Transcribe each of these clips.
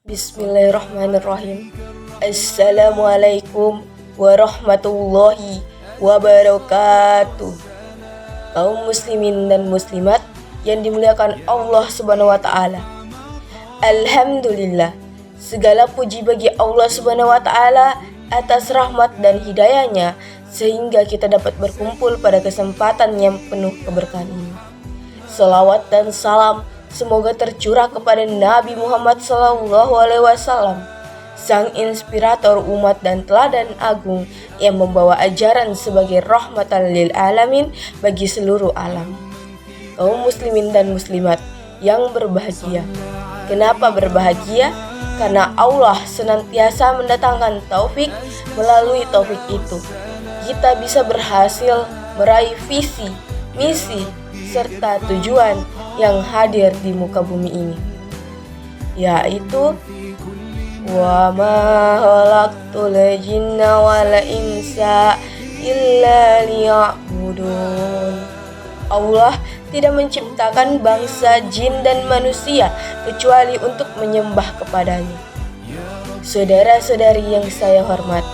Bismillahirrahmanirrahim. Assalamualaikum warahmatullahi wabarakatuh. Kaum muslimin dan muslimat yang dimuliakan Allah Subhanahu wa taala. Alhamdulillah, segala puji bagi Allah Subhanahu wa taala atas rahmat dan hidayahnya sehingga kita dapat berkumpul pada kesempatan yang penuh keberkahan ini. Salawat dan salam semoga tercurah kepada Nabi Muhammad SAW, sang inspirator umat dan teladan agung yang membawa ajaran sebagai rahmatan lil alamin bagi seluruh alam. Kaum muslimin dan muslimat yang berbahagia. Kenapa berbahagia? Karena Allah senantiasa mendatangkan taufik. Melalui taufik itu kita bisa berhasil meraih visi, misi, serta tujuan yang hadir di muka bumi ini, yaitu wa ma khalaqtul jinna wal insa illa liya'budun. Allah tidak menciptakan bangsa jin dan manusia kecuali untuk menyembah kepadanya. Saudara-saudari yang saya hormati,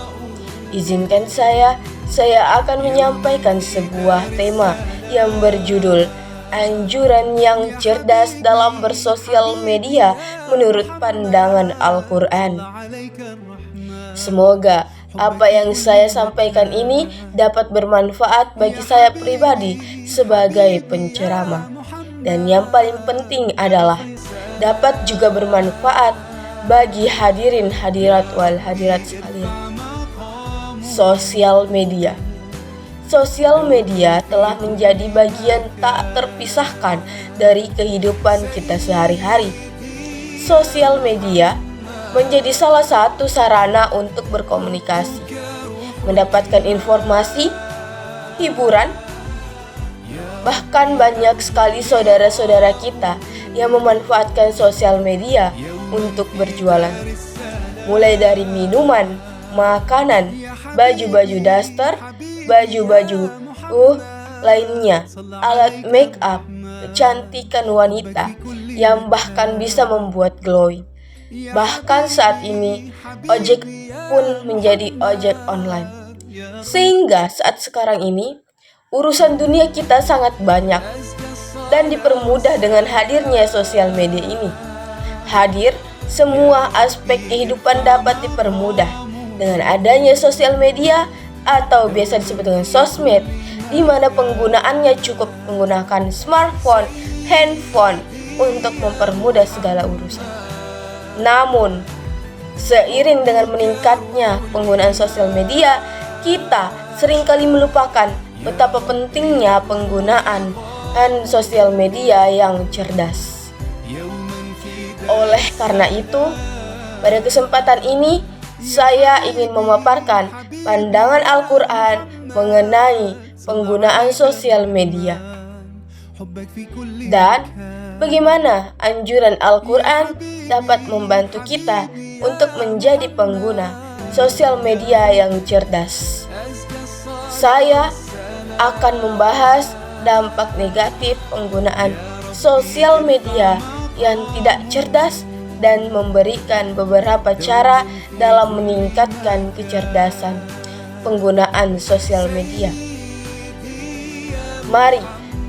izinkan saya akan menyampaikan sebuah tema yang berjudul Anjuran yang cerdas dalam bersosial media menurut pandangan Al-Quran. Semoga apa yang saya sampaikan ini dapat bermanfaat bagi saya pribadi sebagai penceramah. Dan yang paling penting adalah dapat juga bermanfaat bagi hadirin hadirat wal hadirat sekalian. Sosial media. Sosial media telah menjadi bagian tak terpisahkan dari kehidupan kita sehari-hari. Sosial media menjadi salah satu sarana untuk berkomunikasi, mendapatkan informasi, hiburan. Bahkan banyak sekali saudara-saudara kita yang memanfaatkan sosial media untuk berjualan. Mulai dari minuman, makanan, baju-baju daster, baju-baju lainnya, alat make up, kecantikan wanita yang bahkan bisa membuat glowing. Bahkan saat ini ojek pun menjadi ojek online. Sehingga saat sekarang ini urusan dunia kita sangat banyak dan dipermudah dengan hadirnya sosial media ini. Hadir, semua aspek kehidupan dapat dipermudah dengan adanya sosial media atau biasa disebut dengan sosmed, di mana penggunaannya cukup menggunakan smartphone, handphone untuk mempermudah segala urusan. Namun, seiring dengan meningkatnya penggunaan sosial media, kita seringkali melupakan betapa pentingnya penggunaan sosial media yang cerdas. Oleh karena itu, pada kesempatan ini saya ingin memaparkan pandangan Al-Quran mengenai penggunaan sosial media dan bagaimana anjuran Al-Quran dapat membantu kita untuk menjadi pengguna sosial media yang cerdas. Saya akan membahas dampak negatif penggunaan sosial media yang tidak cerdas dan memberikan beberapa cara dalam meningkatkan kecerdasan penggunaan sosial media. Mari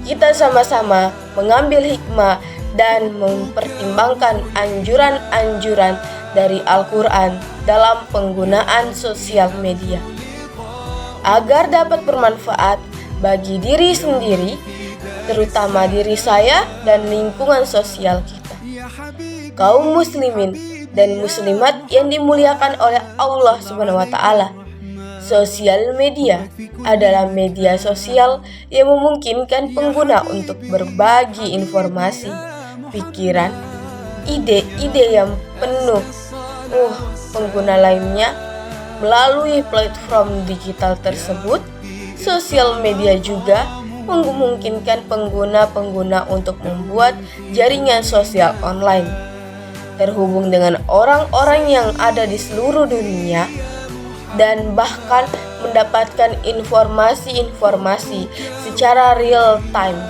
kita sama-sama mengambil hikmah dan mempertimbangkan anjuran-anjuran dari Al-Quran dalam penggunaan sosial media agar dapat bermanfaat bagi diri sendiri, terutama diri saya dan lingkungan sosial kita. Kaum muslimin dan muslimat yang dimuliakan oleh Allah Subhanahu wa taala. Sosial media adalah media sosial yang memungkinkan pengguna untuk berbagi informasi, pikiran, ide-ide yang penuh pengguna lainnya melalui platform digital tersebut. Sosial media juga memungkinkan pengguna-pengguna untuk membuat jaringan sosial online, terhubung dengan orang-orang yang ada di seluruh dunia, dan bahkan mendapatkan informasi-informasi secara real time.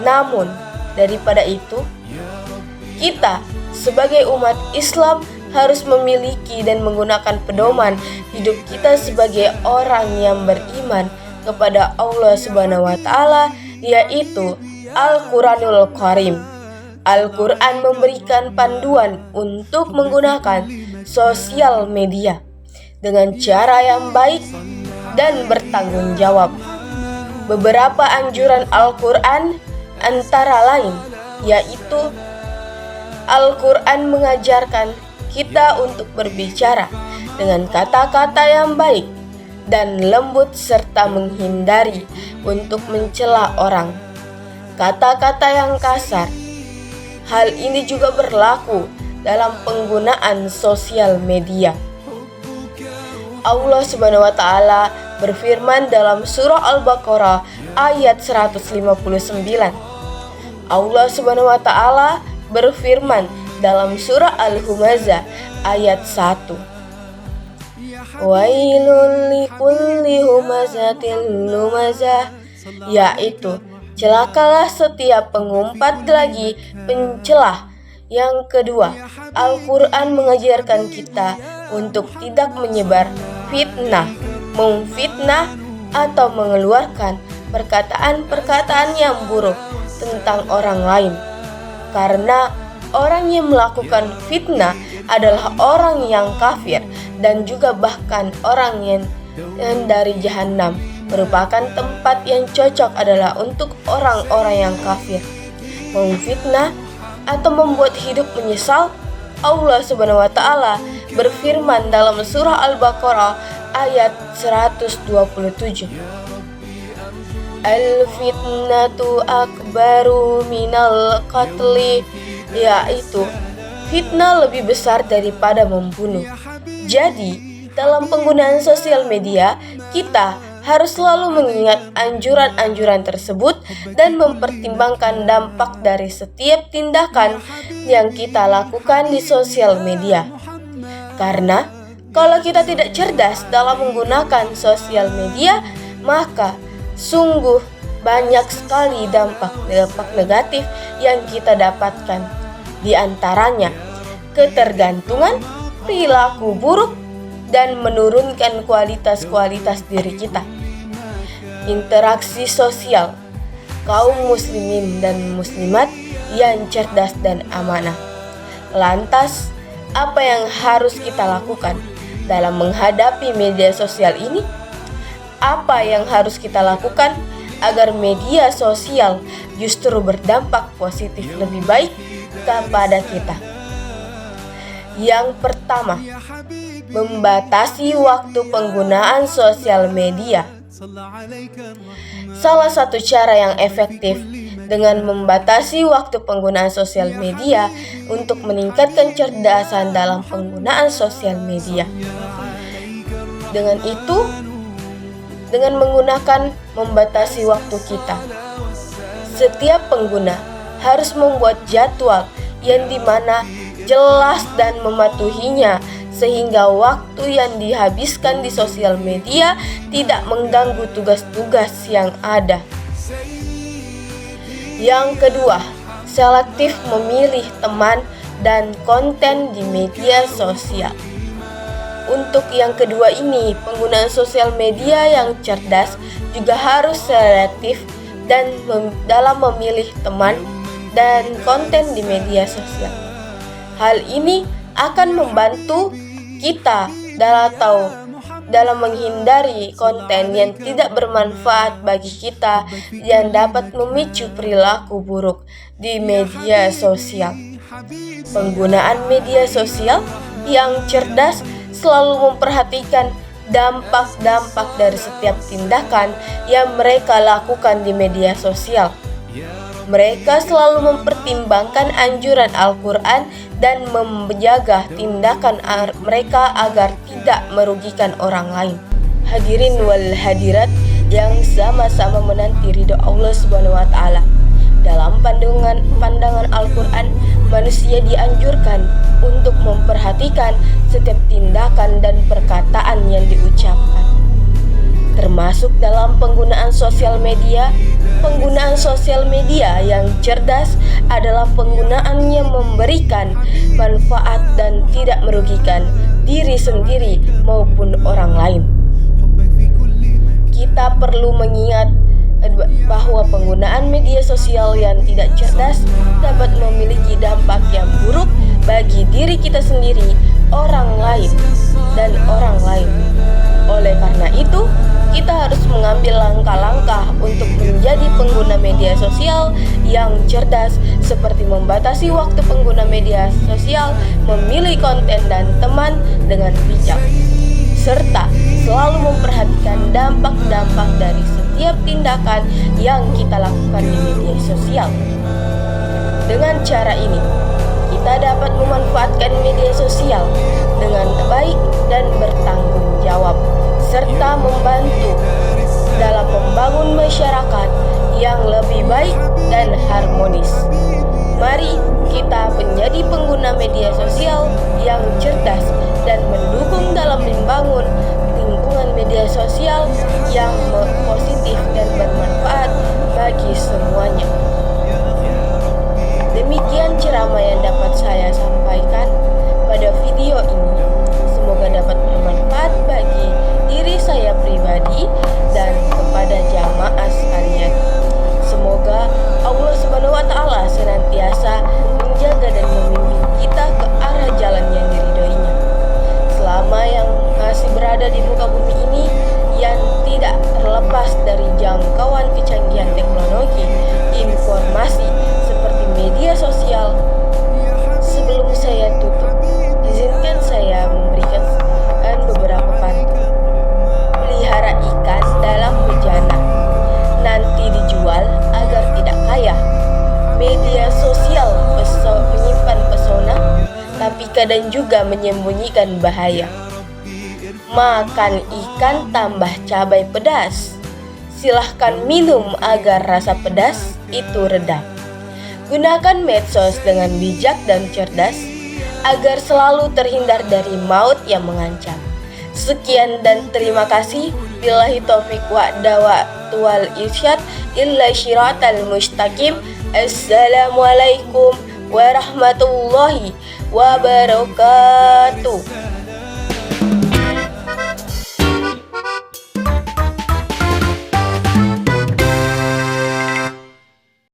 Namun, daripada itu, kita sebagai umat Islam harus memiliki dan menggunakan pedoman hidup kita sebagai orang yang beriman kepada Allah Subhanahu wa taala, yaitu Al-Qur'anul Karim. Al-Quran memberikan panduan untuk menggunakan sosial media dengan cara yang baik dan bertanggung jawab. Beberapa anjuran Al-Quran antara lain yaitu Al-Quran mengajarkan kita untuk berbicara dengan kata-kata yang baik dan lembut serta menghindari untuk mencela orang. Kata-kata yang kasar. Hal ini juga berlaku dalam penggunaan sosial media. Allah Subhanahu wa taala berfirman dalam surah Al-Baqarah ayat 159. Allah Subhanahu wa taala berfirman dalam surah Al-Humazah ayat 1. Wailul likulli humazatil lumazah, yaitu celakalah setiap pengumpat lagi pencelah. Yang kedua, Al-Quran mengajarkan kita untuk tidak menyebar fitnah, memfitnah atau mengeluarkan perkataan-perkataan yang buruk tentang orang lain. Karena orang yang melakukan fitnah adalah orang yang kafir dan juga bahkan orang yang dari jahanam merupakan tempat yang cocok adalah untuk orang-orang yang kafir. Memfitnah atau membuat hidup menyesal. Allah Subhanahu wa taala berfirman dalam surah Al-Baqarah ayat 127. Al-fitnatu akbaru minal qatli, yaitu fitnah lebih besar daripada membunuh. Jadi, dalam penggunaan sosial media, kita harus selalu mengingat anjuran-anjuran tersebut dan mempertimbangkan dampak dari setiap tindakan yang kita lakukan di sosial media. Karena kalau kita tidak cerdas dalam menggunakan sosial media, maka sungguh banyak sekali dampak negatif yang kita dapatkan. Di antaranya ketergantungan, perilaku buruk, dan menurunkan kualitas diri kita. Interaksi sosial kaum muslimin dan muslimat yang cerdas dan amanah. Lantas, apa yang harus kita lakukan dalam menghadapi media sosial ini? Apa yang harus kita lakukan agar media sosial justru berdampak positif lebih baik kepada kita? Yang pertama, membatasi waktu penggunaan sosial media. Salah satu cara yang efektif dengan membatasi waktu penggunaan sosial media untuk meningkatkan kecerdasan dalam penggunaan sosial media. Dengan menggunakan membatasi waktu kita. Setiap pengguna harus membuat jadwal yang dimana jelas dan mematuhinya sehingga waktu yang dihabiskan di sosial media tidak mengganggu tugas-tugas yang ada. Yang kedua, selektif memilih teman dan konten di media sosial. Untuk yang kedua ini, penggunaan sosial media yang cerdas juga harus selektif dan dalam memilih teman dan konten di media sosial. Hal ini akan membantu kita dalam menghindari konten yang tidak bermanfaat bagi kita yang dapat memicu perilaku buruk di media sosial. Penggunaan media sosial yang cerdas selalu memperhatikan dampak-dampak dari setiap tindakan yang mereka lakukan di media sosial. Mereka selalu mempertimbangkan anjuran Al-Quran dan menjaga tindakan mereka agar tidak merugikan orang lain. Hadirin wal hadirat yang sama-sama menanti ridho Allah Subhanahu wa taala. Dalam pandangan Al-Quran, manusia dianjurkan untuk memperhatikan setiap tindakan dan perkataan yang diucapkan. Termasuk dalam penggunaan sosial media. Penggunaan sosial media yang cerdas adalah penggunaan yang memberikan manfaat dan tidak merugikan diri sendiri maupun orang lain. Kita perlu mengingat bahwa penggunaan media sosial yang tidak cerdas dapat memiliki dampak yang buruk bagi diri kita sendiri, orang lain, dan orang lain. Oleh karena itu, kita harus mengambil langkah-langkah untuk menjadi pengguna media sosial yang cerdas, seperti membatasi waktu pengguna media sosial, memilih konten dan teman dengan bijak, serta selalu memperhatikan dampak-dampak dari setiap tindakan yang kita lakukan di media sosial. Dengan cara ini, kita dapat memanfaatkan media sosial dengan baik dan bertanggung jawab, serta membantu dalam membangun masyarakat yang lebih baik dan harmonis. Mari kita menjadi pengguna media sosial yang cerdas dan mendukung dalam membangun lingkungan media sosial yang positif dan bermanfaat bagi semuanya. Demikian ceramah yang dapat saya sampaikan pada video ini. Semoga dapat bermanfaat bagi diri saya pribadi dan kepada jamaah sekalian. Semoga Allah Subhanahu wa Ta'ala senantiasa menjaga dan membimbing kita ke arah jalan yang diridhoinya. Selama yang masih berada di muka bumi ini, yang tidak terlepas dari jangkauan kecanggihan teknologi informasi seperti media sosial. Sebelum saya tutup, izinkan saya memberikan beberapa pantun. Pelihara ikan dalam bejana, nanti dijual agar tidak kaya. Media sosial menyimpan pesona, tapi kadang juga menyembunyikan bahaya. Makan ikan tambah cabai pedas, silahkan minum agar rasa pedas itu redam. Gunakan medsos dengan bijak dan cerdas, agar selalu terhindar dari maut yang mengancam. Sekian dan terima kasih. Billahi taufiq wa'dawatu wal irsyad illa syiratal mustaqim. Assalamualaikum warahmatullahi wabarakatuh.